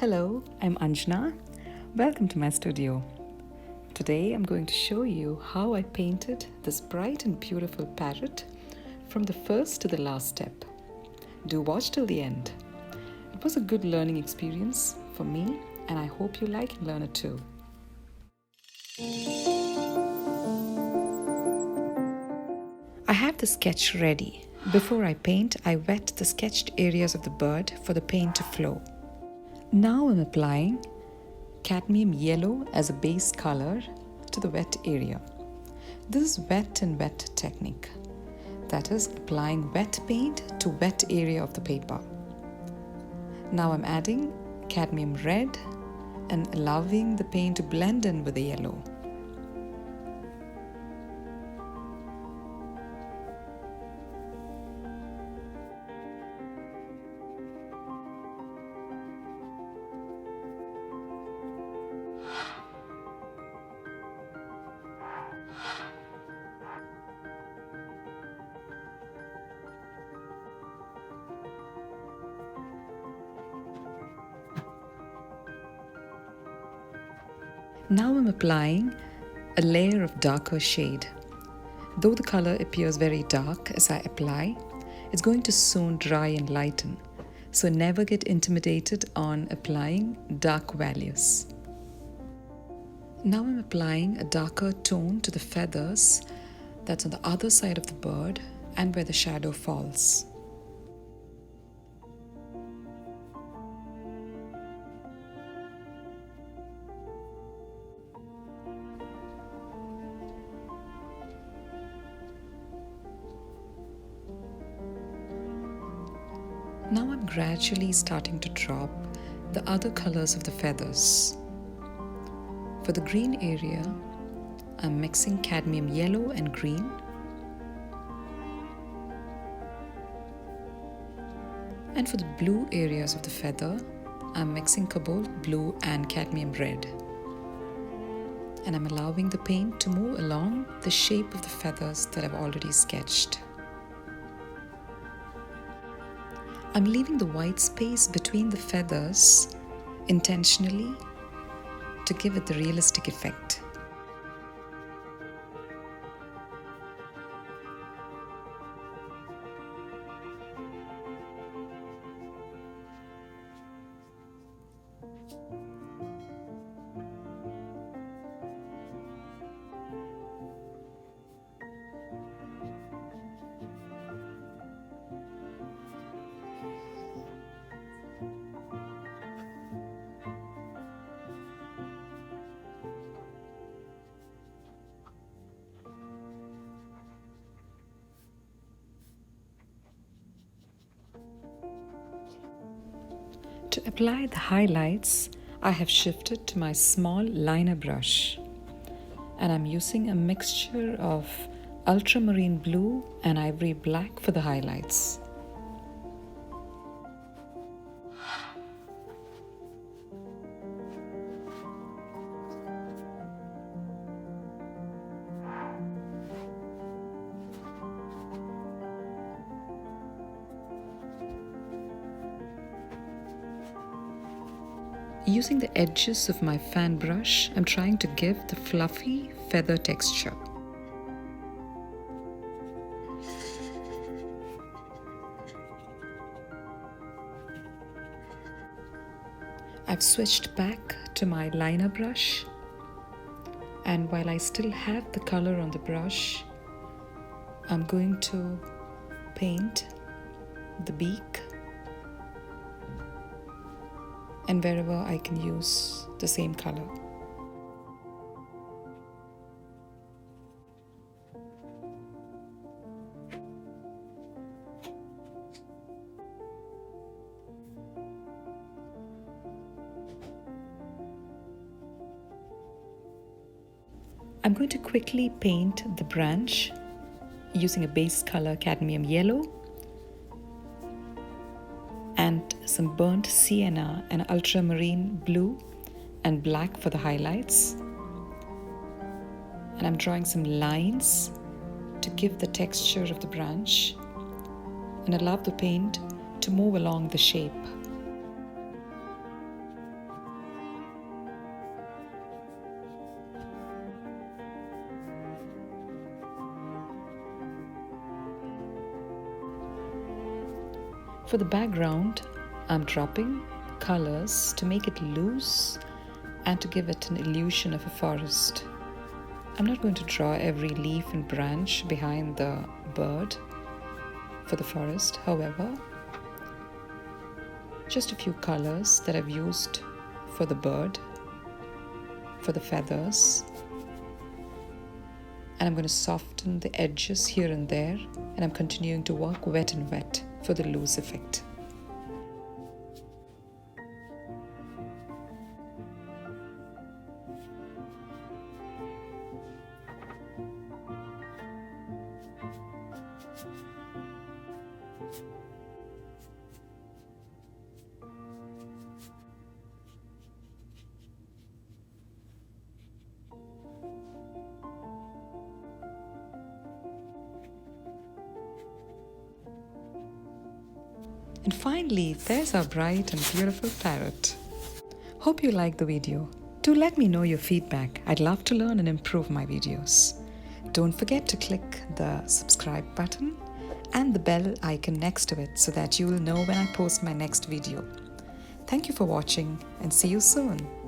Hello, I'm Anjana. Welcome to my studio. Today I'm going to show you how I painted this bright and beautiful parrot from the first to the last step. Do watch till the end. It was a good learning experience for me and I hope you like and learn it too. I have the sketch ready. Before I paint, I wet the sketched areas of the bird for the paint to flow. Now I'm applying cadmium yellow as a base color to the wet area. This is wet and wet technique. That is applying wet paint to wet area of the paper. Now I'm adding cadmium red and allowing the paint to blend in with the yellow. Now I'm applying a layer of darker shade. Though the color appears very dark as I apply, it's going to soon dry and lighten. So never get intimidated on applying dark values. Now I'm applying a darker tone to the feathers that's on the other side of the bird and where the shadow falls. Now I'm gradually starting to drop the other colors of the feathers. For the green area, I'm mixing cadmium yellow and green. And for the blue areas of the feather, I'm mixing cobalt blue and cadmium red. And I'm allowing the paint to move along the shape of the feathers that I've already sketched. I'm leaving the white space between the feathers intentionally to give it the realistic effect. To apply the highlights, I have shifted to my small liner brush and I'm using a mixture of ultramarine blue and ivory black for the highlights. Using the edges of my fan brush, I'm trying to give the fluffy feather texture. I've switched back to my liner brush, and while I still have the color on the brush, I'm going to paint the beak and wherever I can use the same color. I'm going to quickly paint the branch using a base color cadmium yellow and some burnt sienna and ultramarine blue and black for the highlights. And I'm drawing some lines to give the texture of the branch and allow the paint to move along the shape. For the background, I'm dropping colors to make it loose and to give it an illusion of a forest. I'm not going to draw every leaf and branch behind the bird for the forest, however, just a few colors that I've used for the bird, for the feathers, and I'm going to soften the edges here and there, and I'm continuing to work wet and wet for the loose effect. And finally, there's our bright and beautiful parrot. Hope you liked the video. Do let me know your feedback. I'd love to learn and improve my videos. Don't forget to click the subscribe button and the bell icon next to it so that you will know when I post my next video. Thank you for watching and see you soon.